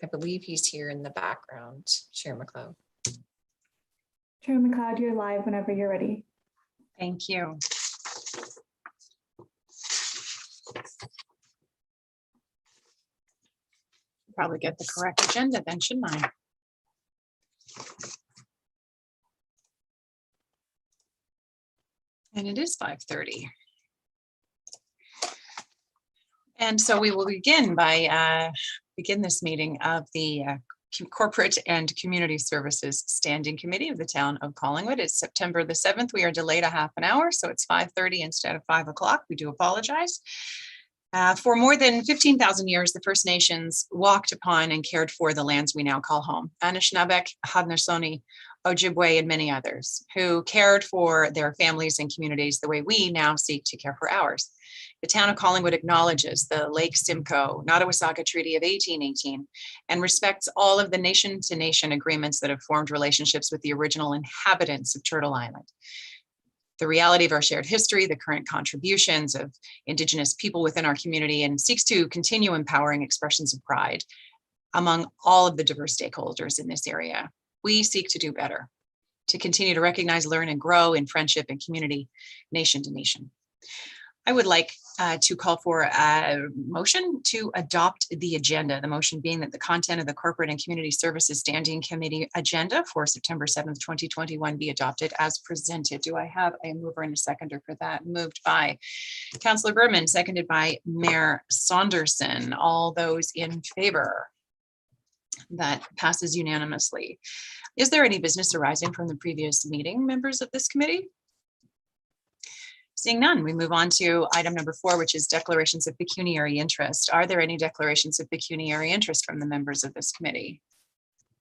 I believe he's here in the background, Chair McLeod. Chair McLeod, you're live whenever you're ready. Thank you. Probably get the correct agenda then, shouldn't I? And it is 5:30. And so we will begin by begin this meeting of the Corporate and Community Services Standing Committee of the Town of Collingwood. It's September the 7th. We are delayed a half an hour, so it's 5:30 instead of 5 o'clock. We do apologize. For more than 15,000 years, the First Nations walked upon and cared for the lands we now call home. Anishinaabek, Haudenosaunee, Ojibwe, and many others who cared for their families and communities the way we now seek to care for ours. The town of Collingwood acknowledges the Lake Simcoe Nottawasaga Treaty of 1818 and respects all of the nation-to-nation agreements that have formed relationships with the original inhabitants of Turtle Island. The reality of our shared history, the current contributions of Indigenous people within our community, and seeks to continue empowering expressions of pride among all of the diverse stakeholders in this area. We seek to do better, to continue to recognize, learn, and grow in friendship and community, nation to nation. I would like to call for a motion to adopt the agenda. The motion being that the content of the Corporate and Community Services Standing Committee agenda for September 7th, 2021 be adopted as presented. Do I have a mover and a seconder for that? Moved by Councillor Berman, seconded by Mayor Saunderson. All those in favor? That passes unanimously. Is there any business arising from the previous meeting, members of this committee? Seeing none, we move on to item number 4, which is declarations of pecuniary interest. Are there any declarations of pecuniary interest from the members of this committee?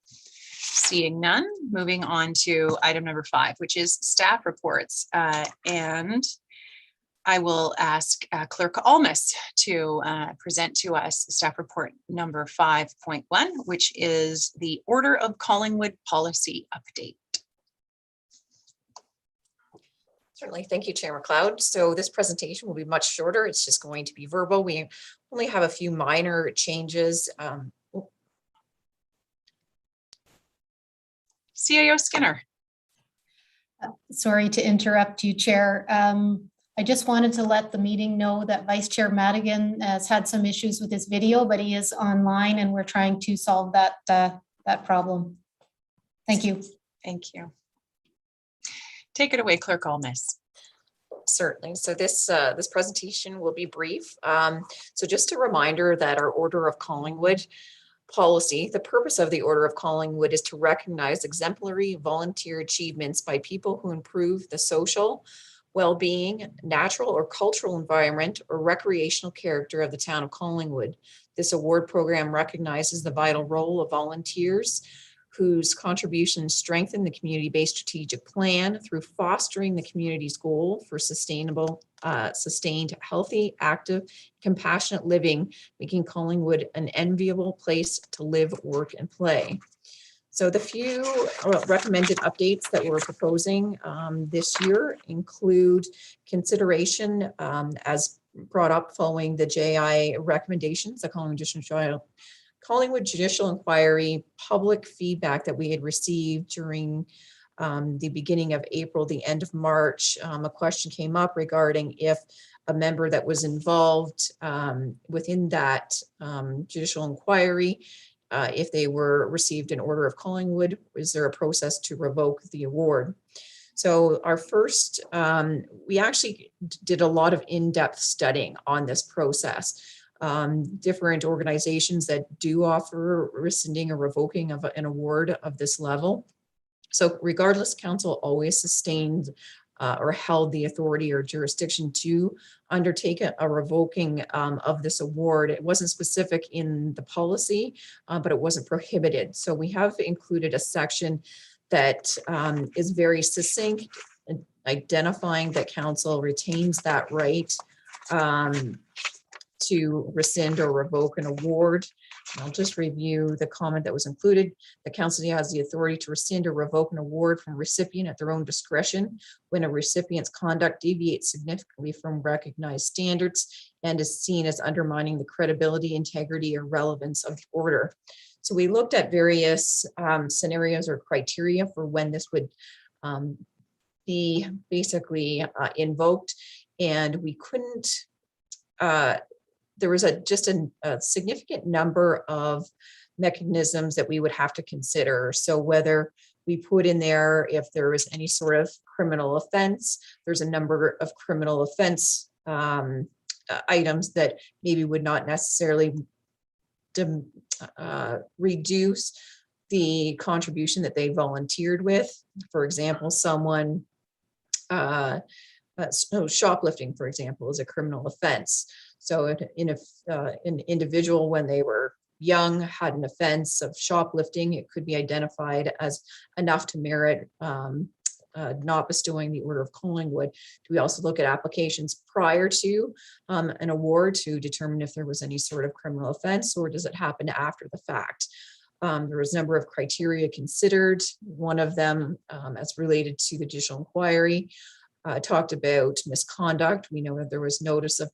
Seeing none, moving on to item number 5, which is staff reports. And I will ask Clerk Almas to present to us staff report number 5.1, which is the Order of Collingwood Policy Update. Certainly. Thank you, Chair McLeod. So this presentation will be much shorter. It's just going to be verbal. We only have a few minor changes. CAO Skinner. Sorry to interrupt you, Chair. I just wanted to let the meeting know that Vice Chair Madigan has had some issues with his video, but he is online and we're trying to solve that problem. Thank you. Thank you. Take it away, Clerk Almas. Certainly. So this presentation will be brief. So just a reminder that our Order of Collingwood policy, the purpose of the Order of Collingwood is to recognize exemplary volunteer achievements by people who improve the social well-being, natural or cultural environment, or recreational character of the town of Collingwood. This award program recognizes the vital role of volunteers whose contributions strengthen the community-based strategic plan through fostering the community's goal for sustainable, sustained, healthy, active, compassionate living, making Collingwood an enviable place to live, work, and play. So the few recommended updates that we're proposing this year include consideration as brought up following the JI recommendations, the Collingwood Judicial Inquiry public feedback that we had received during the beginning of April, the end of March. A question came up regarding if a member that was involved within that judicial inquiry, if they were received an Order of Collingwood, is there a process to revoke the award? So our first, we actually did a lot of in-depth studying on this process. Different organizations that do offer rescinding or revoking of an award of this level. So regardless, council always sustained or held the authority or jurisdiction to undertake a revoking of this award. It wasn't specific in the policy, but it wasn't prohibited. So we have included a section that is very succinct, identifying that council retains that right to rescind or revoke an award. I'll just review the comment that was included. The council has the authority to rescind or revoke an award from recipient at their own discretion when a recipient's conduct deviates significantly from recognized standards and is seen as undermining the credibility, integrity, or relevance of the order. So we looked at various scenarios or criteria for when this would be basically invoked, and we couldn't there was just a significant number of mechanisms that we would have to consider. So whether we put in there if there was any sort of criminal offense, there's a number of criminal offense items that maybe would not necessarily reduce the contribution that they volunteered with. For example, someone shoplifting, for example, is a criminal offense. So an individual, when they were young, had an offense of shoplifting, it could be identified as enough to merit not bestowing the Order of Collingwood. Do we also look at applications prior to an award to determine if there was any sort of criminal offense, or does it happen after the fact? There was a number of criteria considered. One of them, as related to the judicial inquiry, talked about misconduct. We know that there was notice of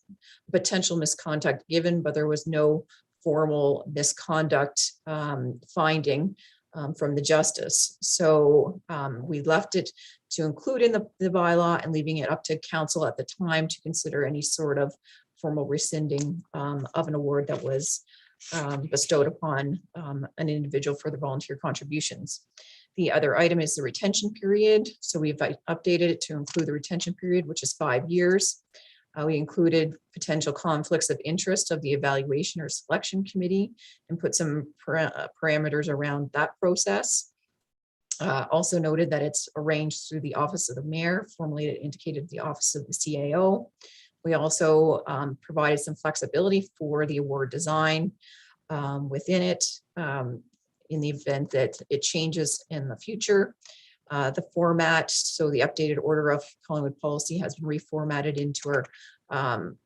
potential misconduct given, but there was no formal misconduct finding from the justice. So we left it to include in the bylaw and leaving it up to council at the time to consider any sort of formal rescinding of an award that was bestowed upon an individual for the volunteer contributions. The other item is the retention period. So we've updated it to include the retention period, which is 5 years. We included potential conflicts of interest of the evaluation or selection committee and put some parameters around that process. Also noted that it's arranged through the Office of the Mayor, formerly it indicated the Office of the CAO. We also provided some flexibility for the award design within it. In the event that it changes in the future. The format, so the updated Order of Collingwood policy has been reformatted into our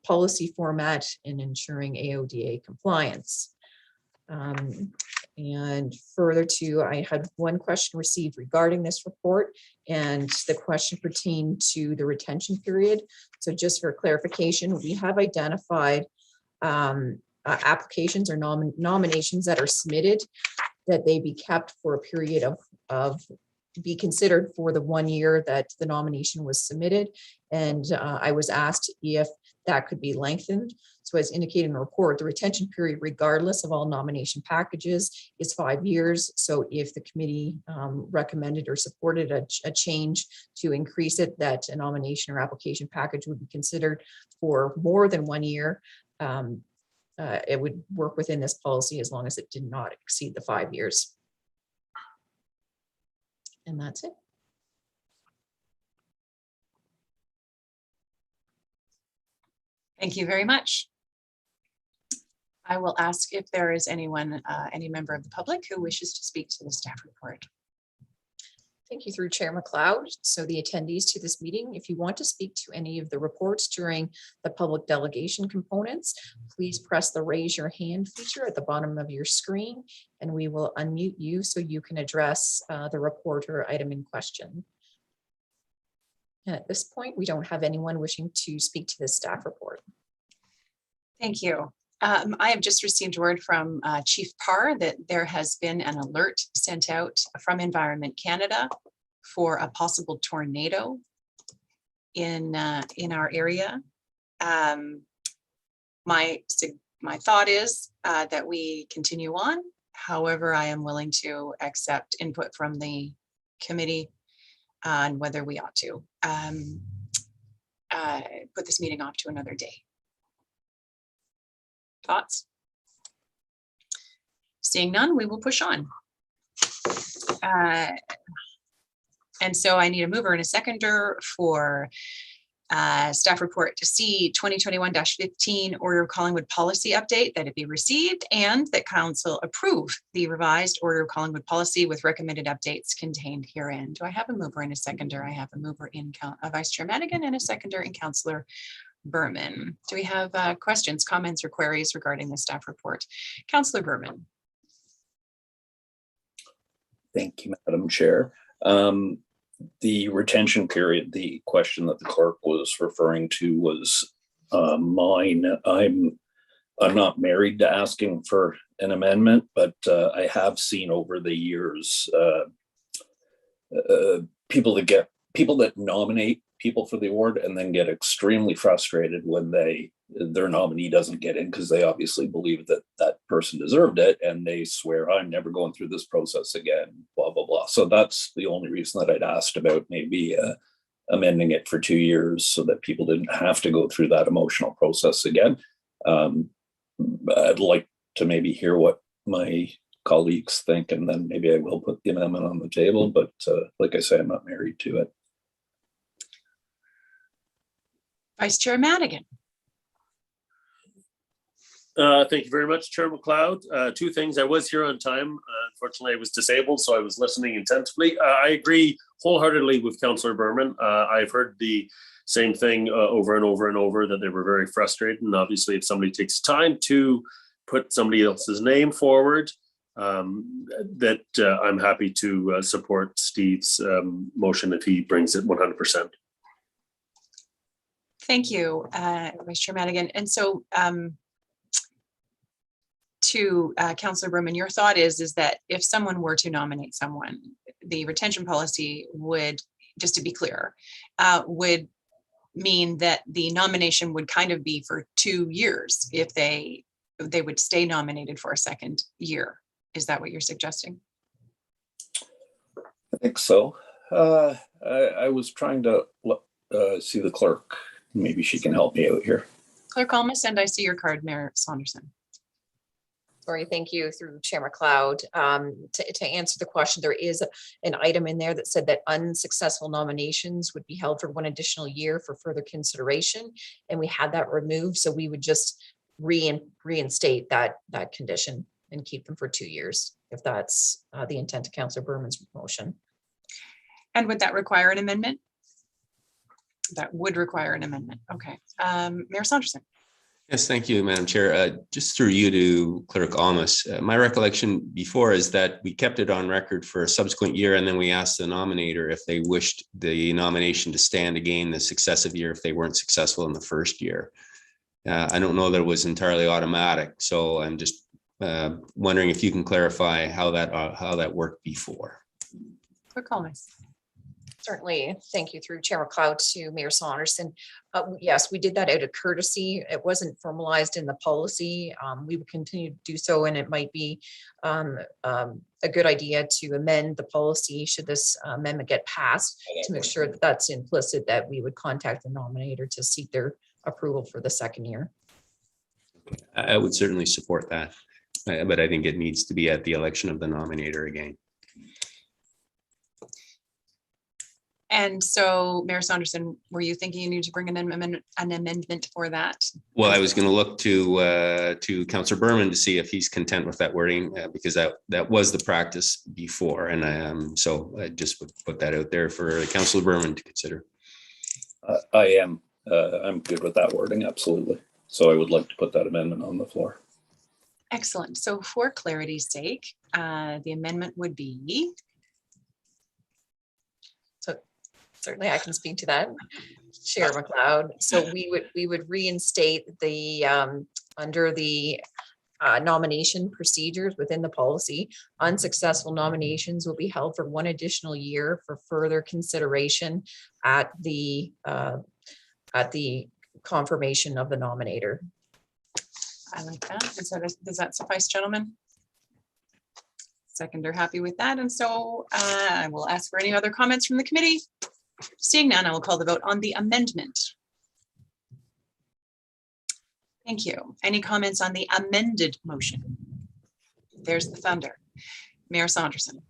policy format in ensuring AODA compliance. And further to, I had one question received regarding this report, and the question pertained to the retention period. So just for clarification, we have identified applications or nominations that are submitted, that they be kept for a period of be considered for the 1 year that the nomination was submitted. And I was asked if that could be lengthened. So as indicated in the report, the retention period, regardless of all nomination packages, is 5 years. So if the committee recommended or supported a change to increase it, that a nomination or application package would be considered for more than 1 year. It would work within this policy as long as it did not exceed the 5 years. And that's it. Thank you very much. I will ask if there is anyone, any member of the public who wishes to speak to the staff report. Thank you through Chair McLeod. So the attendees to this meeting, if you want to speak to any of the reports during the public delegation components, please press the raise your hand feature at the bottom of your screen, and we will unmute you so you can address the report or item in question. And at this point, we don't have anyone wishing to speak to the staff report. Thank you. I have just received word from Chief Parr that there has been an alert sent out from Environment Canada for a possible tornado in our area. My thought is that we continue on. However, I am willing to accept input from the committee on whether we ought to put this meeting off to another day. Thoughts? Seeing none, we will push on. And so I need a mover and a seconder for staff report to see 2021-15 Order of Collingwood policy update, that it be received and that council approve the revised Order of Collingwood policy with recommended updates contained herein. Do I have a mover and a seconder? I have a mover in Vice Chair Madigan and a seconder in Councillor Berman. Do we have questions, comments, or queries regarding the staff report? Councillor Berman. Thank you, Madam Chair. The retention period, the question that the clerk was referring to was mine. I'm not married to asking for an amendment, but I have seen over the years people that nominate people for the award and then get extremely frustrated when their nominee doesn't get in because they obviously believe that that person deserved it and they swear, I'm never going through this process again, blah, blah, blah. So that's the only reason that I'd asked about maybe amending it for 2 years so that people didn't have to go through that emotional process again. I'd like to maybe hear what my colleagues think, and then maybe I will put the amendment on the table. But like I say, I'm not married to it. Vice Chair Madigan. Thank you very much, Chair McLeod. Two things. I was here on time. Unfortunately, I was disabled, so I was listening intensively. I agree wholeheartedly with Councillor Berman. I've heard the same thing over and over and over, that they were very frustrated. And obviously, if somebody takes time to put somebody else's name forward, that I'm happy to support Steve's motion if he brings it 100%. Thank you, Vice Chair Madigan. And so to Councillor Berman, your thought is that if someone were to nominate someone, the retention policy would, just to be clear, would mean that the nomination would kind of be for 2 years if they would stay nominated for a second year. Is that what you're suggesting? I think so. I was trying to see the clerk. Maybe she can help me out here. Clerk Almas, and I see your card, Mayor Saunderson. Sorry, thank you through Chair McLeod. To answer the question, there is an item in there that said that unsuccessful nominations would be held for 1 additional year for further consideration. And we had that removed. So we would just reinstate that condition and keep them for 2 years, if that's the intent of Councillor Berman's motion. And would that require an amendment? That would require an amendment. Okay. Mayor Saunderson. Yes, thank you, Madam Chair. Just through you to Clerk Almas, my recollection before is that we kept it on record for a subsequent year, and then we asked the nominator if they wished the nomination to stand again the successive year if they weren't successful in the first year. I don't know that it was entirely automatic, so I'm just wondering if you can clarify how that worked before. Clerk Almas. Certainly. Thank you through Chair McLeod to Mayor Saunderson. Yes, we did that out of courtesy. It wasn't formalized in the policy. We would continue to do so, and it might be a good idea to amend the policy should this amendment get passed to make sure that that's implicit, that we would contact the nominator to seek their approval for the second year. I would certainly support that, but I think it needs to be at the election of the nominator again. And so, Mayor Saunderson, were you thinking you need to bring an amendment for that? Well, I was going to look to Councillor Berman to see if he's content with that wording, because that was the practice before, and so I just would put that out there for Councillor Berman to consider. I'm good with that wording, absolutely. So I would like to put that amendment on the floor. Excellent. So for clarity's sake, the amendment would be. Certainly, I can speak to that, Chair McLeod. So we would reinstate the under the nomination procedures within the policy. Unsuccessful nominations will be held for 1 additional year for further consideration at the confirmation of the nominator. I like that. And so does that suffice, gentlemen? Second, are happy with that. And so I will ask for any other comments from the committee. Seeing none, I will call the vote on the amendment. Thank you. Any comments on the amended motion? There's the thunder. Mayor Saunderson.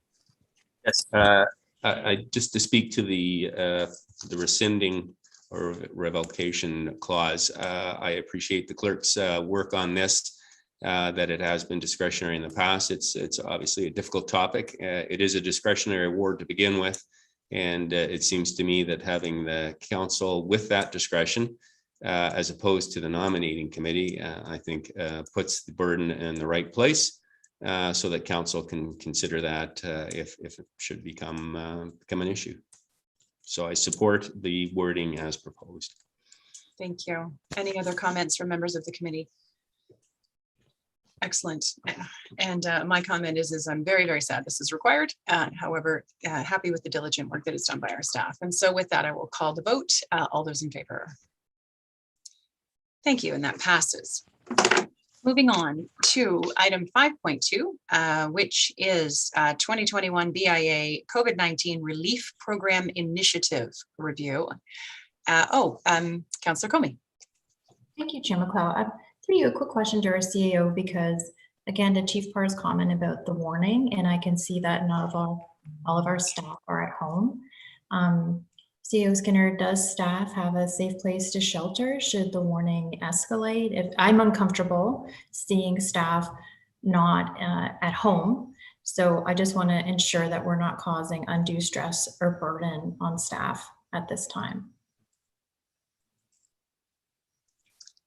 Yes, I just to speak to the rescinding or revocation clause. I appreciate the clerk's work on this, that it has been discretionary in the past. It's obviously a difficult topic. It is a discretionary award to begin with. And it seems to me that having the council with that discretion as opposed to the nominating committee, I think puts the burden in the right place so that council can consider that if it should become an issue. So I support the wording as proposed. Thank you. Any other comments from members of the committee? Excellent. And my comment is I'm very, very sad this is required. However, happy with the diligent work that is done by our staff. And so with that, I will call the vote. All those in favor. Thank you. And that passes. Moving on to item 5.2, which is 2021 BIA COVID-19 Relief Program Initiative Review. Councillor Comey. Thank you, Chair McLeod. Through you, a quick question to our CEO, because again, to Chief Parr's comment about the warning, and I can see that not all of our staff are at home. CEO Skinner, does staff have a safe place to shelter should the warning escalate? If I'm uncomfortable seeing staff not at home, so I just want to ensure that we're not causing undue stress or burden on staff at this time.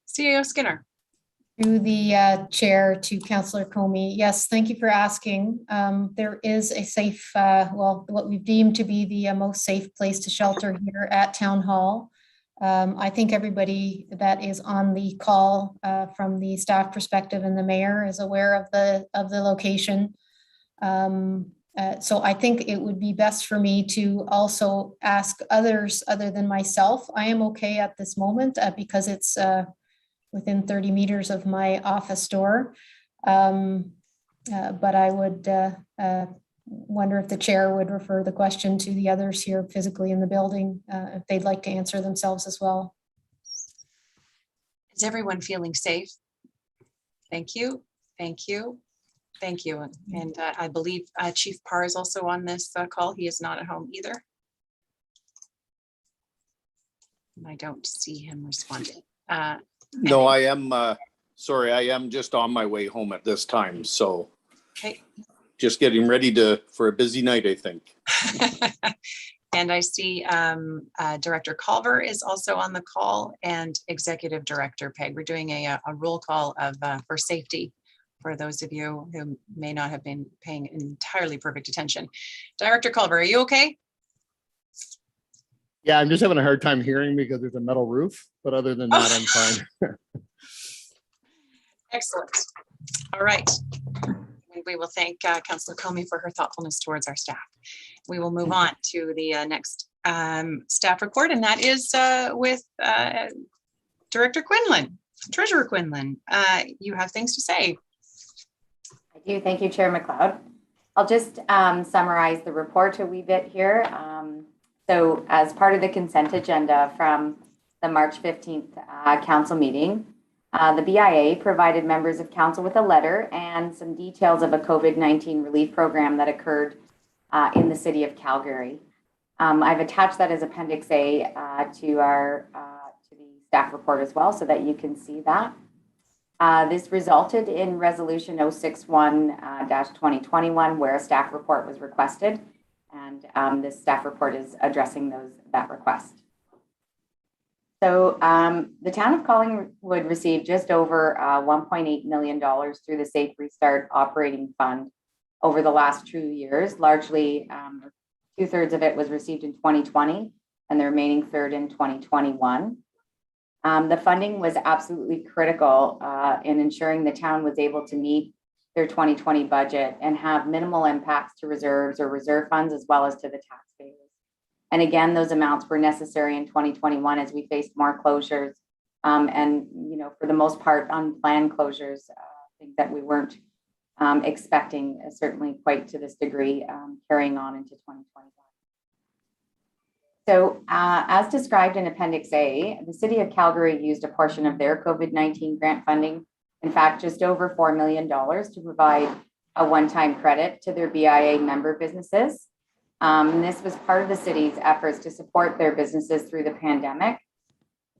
CEO Skinner. Through the chair to Councillor Comey. Yes, thank you for asking. There is a safe, what we've deemed to be the most safe place to shelter here at Town Hall. I think everybody that is on the call from the staff perspective and the mayor is aware of the location. So I think it would be best for me to also ask others other than myself. I am okay at this moment because it's within 30 meters of my office door. But I would wonder if the chair would refer the question to the others here physically in the building, if they'd like to answer themselves as well. Is everyone feeling safe? Thank you. Thank you. Thank you. And I believe Chief Parr is also on this call. He is not at home either. And I don't see him responding. No, I am, sorry, I am just on my way home at this time. So okay. Just getting ready for a busy night, I think. And I see Director Culver is also on the call and Executive Director Peg. We're doing a roll call for safety for those of you who may not have been paying entirely perfect attention. Director Culver, are you okay? Yeah, I'm just having a hard time hearing because there's a metal roof, but other than that, I'm fine. Excellent. All right. And we will thank Councillor Comey for her thoughtfulness towards our staff. We will move on to the next staff report, and that is with Director Quinlan, Treasurer Quinlan. You have things to say. I do. Thank you, Chair McLeod. I'll just summarize the report a wee bit here. So as part of the consent agenda from the March 15th council meeting, the BIA provided members of council with a letter and some details of a COVID-19 relief program that occurred in the city of Calgary. I've attached that as Appendix A to the staff report as well, so that you can see that. This resulted in Resolution 061-2021, where a staff report was requested. And this staff report is addressing that request. So the town of Collingwood received just over $1.8 million through the Safe Restart Operating Fund over the last 2 years. Largely, 2/3 of it was received in 2020 and the remaining third in 2021. The funding was absolutely critical in ensuring the town was able to meet their 2020 budget and have minimal impacts to reserves or reserve funds, as well as to the taxpayers. And again, those amounts were necessary in 2021 as we faced more closures and, for the most part, unplanned closures, things that we weren't expecting, certainly quite to this degree, carrying on into 2021. So as described in Appendix A, the City of Calgary used a portion of their COVID-19 grant funding, in fact, just over $4 million, to provide a one-time credit to their BIA member businesses. And this was part of the city's efforts to support their businesses through the pandemic.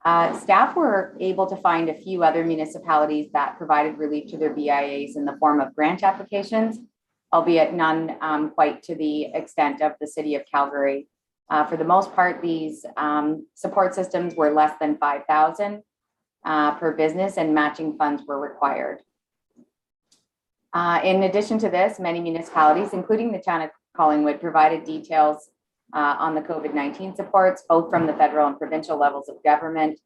Staff were able to find a few other municipalities that provided relief to their BIAs in the form of grant applications, albeit none quite to the extent of the City of Calgary. For the most part, these support systems were less than 5,000 per business, and matching funds were required. In addition to this, many municipalities, including the town of Collingwood, provided details on the COVID-19 supports, both from the federal and provincial levels of government,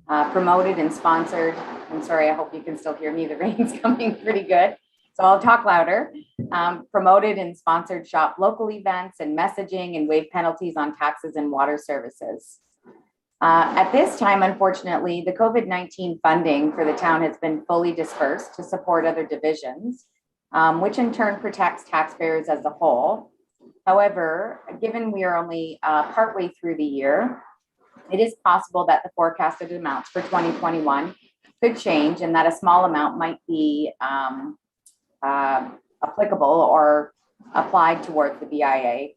promoted and sponsored. I'm sorry, I hope you can still hear me. The rain's coming pretty good, so I'll talk louder. Promoted and sponsored shop local events and messaging, and waived penalties on taxes and water services. At this time, unfortunately, the COVID-19 funding for the town has been fully dispersed to support other divisions, which in turn protects taxpayers as a whole. However, given we are only partway through the year, it is possible that the forecasted amounts for 2021 could change, and that a small amount might be applicable or applied towards the BIA,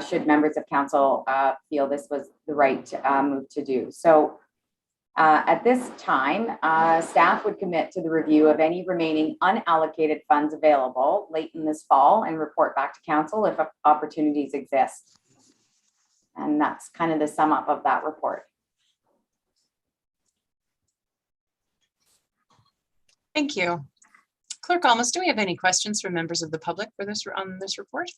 should members of council feel this was the right move to do. So at this time, staff would commit to the review of any remaining unallocated funds available late in this fall and report back to council if opportunities exist. And that's kind of the sum up of that report. Thank you. Clerk Almus, do we have any questions from members of the public for this on this report?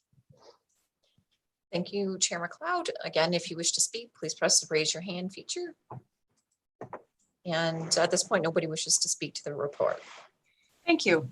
Thank you, Chair McLeod. Again, if you wish to speak, please press the raise your hand feature. And at this point, nobody wishes to speak to the report. Thank you.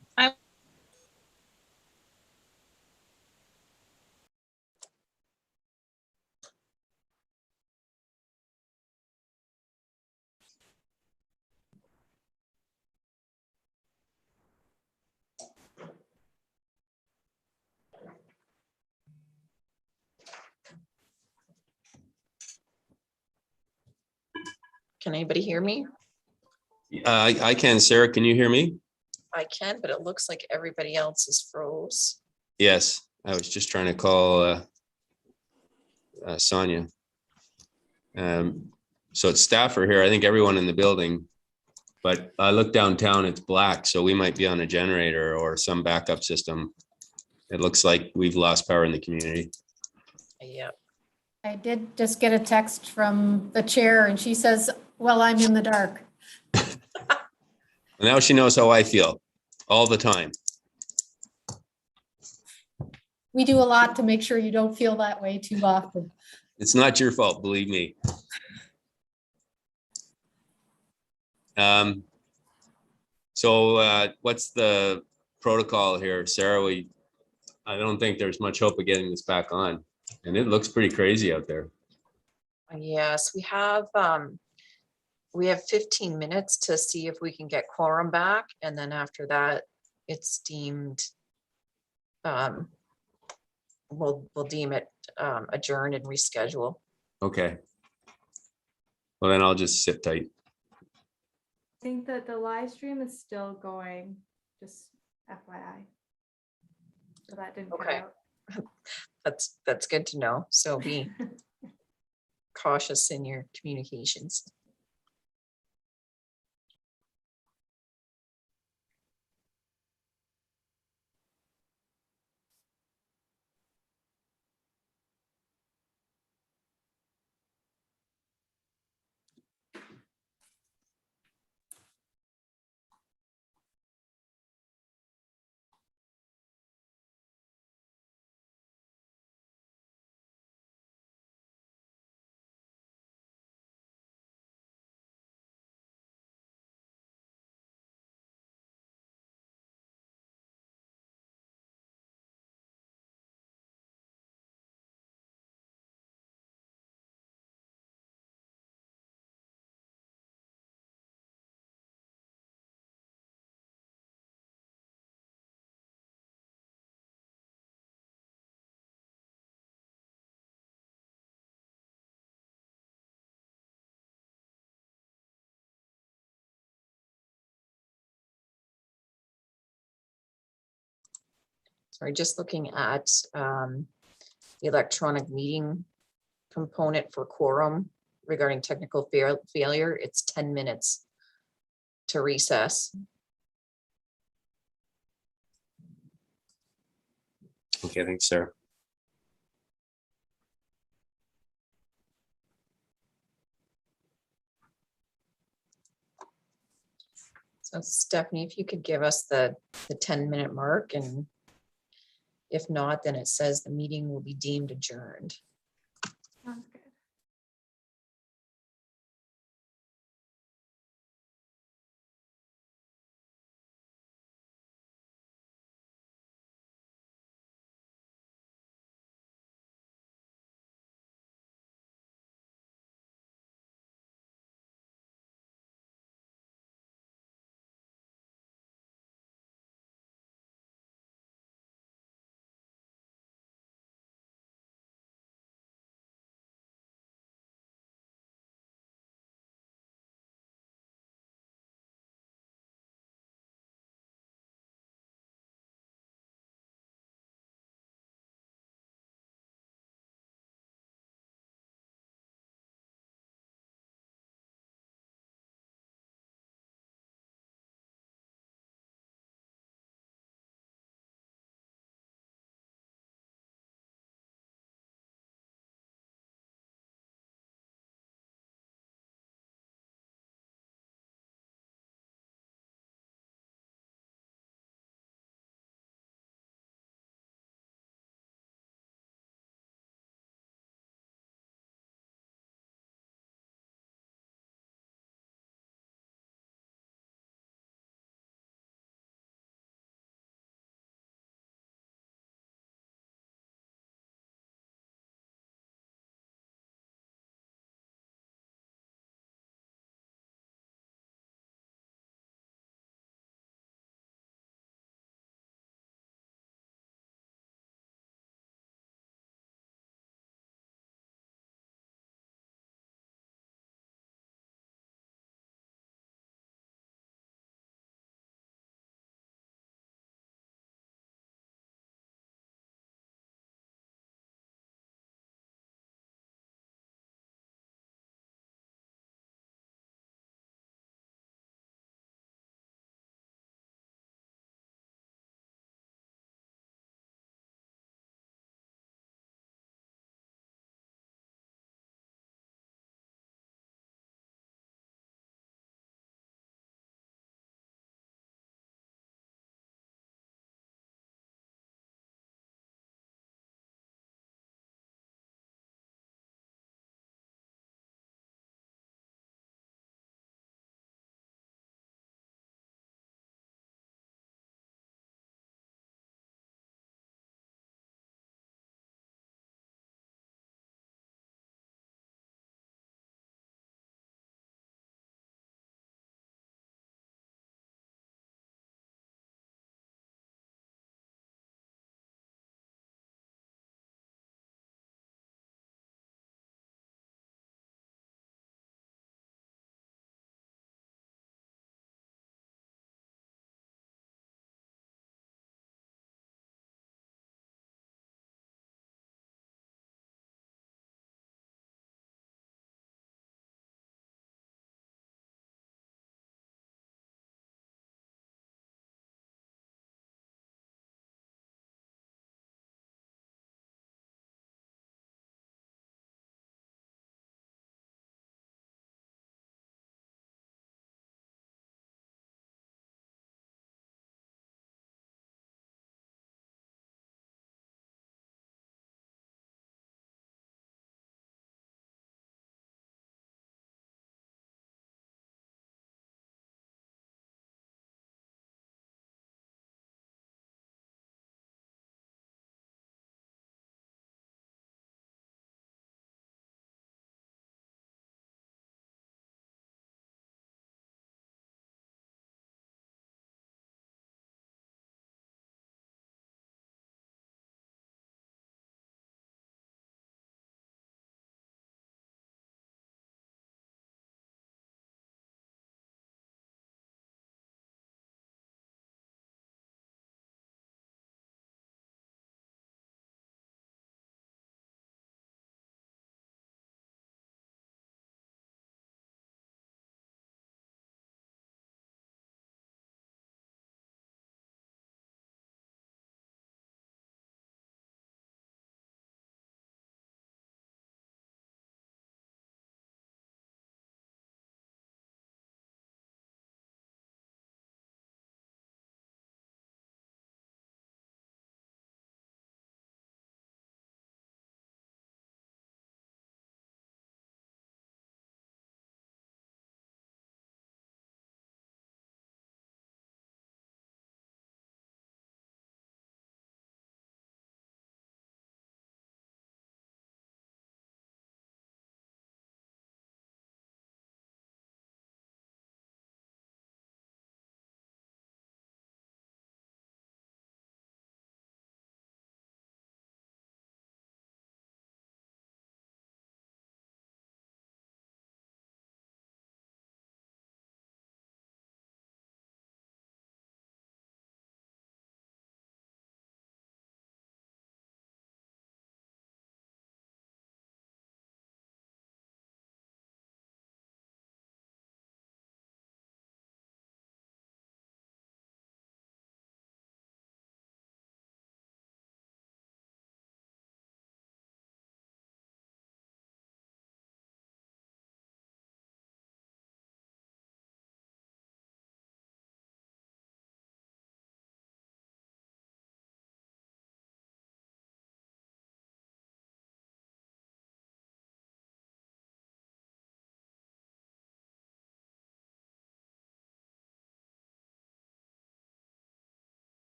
Can anybody hear me? I can. Sarah, can you hear me? I can, but it looks like everybody else is froze. Yes, I was just trying to call Sonia. So it's staff are here. I think everyone in the building, but I look downtown, it's black. So we might be on a generator or some backup system. It looks like we've lost power in the community. Yeah. I did just get a text from the chair and she says, well, I'm in the dark. Now she knows how I feel all the time. We do a lot to make sure you don't feel that way too often. It's not your fault, believe me. So what's the protocol here, Sarah? I don't think there's much hope of getting this back on, and it looks pretty crazy out there. Yes, we have 15 minutes to see if we can get quorum back, and then after that, it's deemed we'll deem it adjourned and reschedule. Okay. Well, then I'll just sit tight. I think that the live stream is still going, just FYI. So that didn't cut Okay. out. That's good to know. So be cautious in your communications. Sorry, just looking at the electronic meeting component for quorum regarding technical failure, it's 10 minutes to recess. Okay, thanks, Sarah. So Stephanie, if you could give us the 10-minute mark, and if not, then it says the meeting will be deemed adjourned. Sounds good.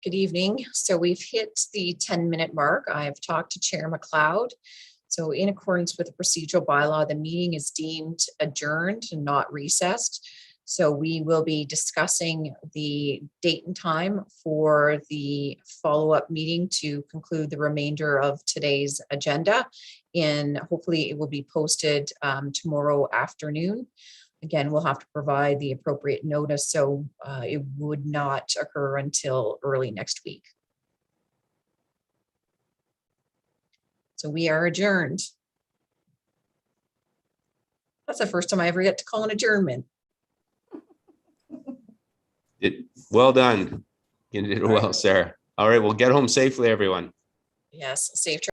Good evening. So we've hit the 10-minute mark. I've talked to Chair McLeod. So in accordance with the procedural bylaw, the meeting is deemed adjourned and not recessed. So we will be discussing the date and time for the follow-up meeting to conclude the remainder of today's agenda. And hopefully it will be posted tomorrow afternoon. Again, we'll have to provide the appropriate notice, so it would not occur until early next week. So we are adjourned. That's the first time I ever get to call an adjournment. Well done. You did well, Sarah. All right, well, get home safely, everyone. Yes, safe